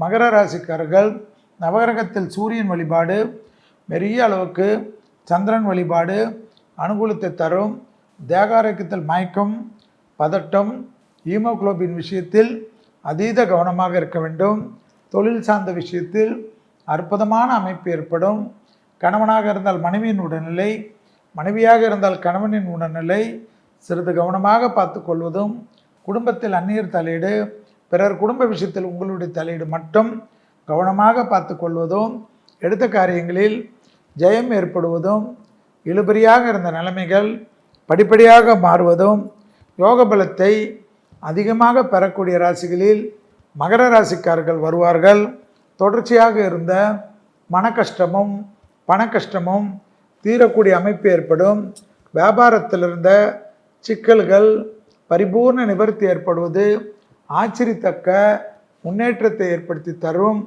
மகர ராசிக்காரர்கள் நவகிரகத்தில் சூரியன் வழிபாடு, பெரிய அளவுக்கு சந்திரன் வழிபாடு அனுகூலத்தை தரும். தேகாரோக்கியத்தில் மயக்கம், பதட்டம், ஹீமோகுளோபின் விஷயத்தில் அதீத கவனமாக இருக்க வேண்டும். தொழில் சார்ந்த விஷயத்தில் அற்புதமான அமைப்பு ஏற்படும். கணவனாக இருந்தால் மனைவியின் உடல்நிலை, மனைவியாக இருந்தால் கணவனின் உடல்நிலை சிறிது கவனமாக பார்த்து கொள்வதும், குடும்பத்தில் அந்நியர் தலையீடு, பிறர் குடும்ப விஷயத்தில் உங்களுடைய தலையீடு மட்டும் கவனமாக பார்த்து கொள்வதும், எடுத்த காரியங்களில் ஜெயம் ஏற்படுவதும், இழுபறியாக இருந்த நிலைமைகள் படிப்படியாக மாறுவதும், யோக பலத்தை அதிகமாக பெறக்கூடிய ராசிகளில் மகர ராசிக்காரர்கள் வருவார்கள். தொடர்ச்சியாக இருந்த மன கஷ்டமும் பண கஷ்டமும் தீரக்கூடிய அமைப்பு ஏற்படும். வியாபாரத்தில் இருந்த சிக்கல்கள் பரிபூர்ண நிவர்த்தி ஏற்படுவது ஆச்சரியத்தக்க முன்னேற்றத்தை ஏற்படுத்தி தரும்.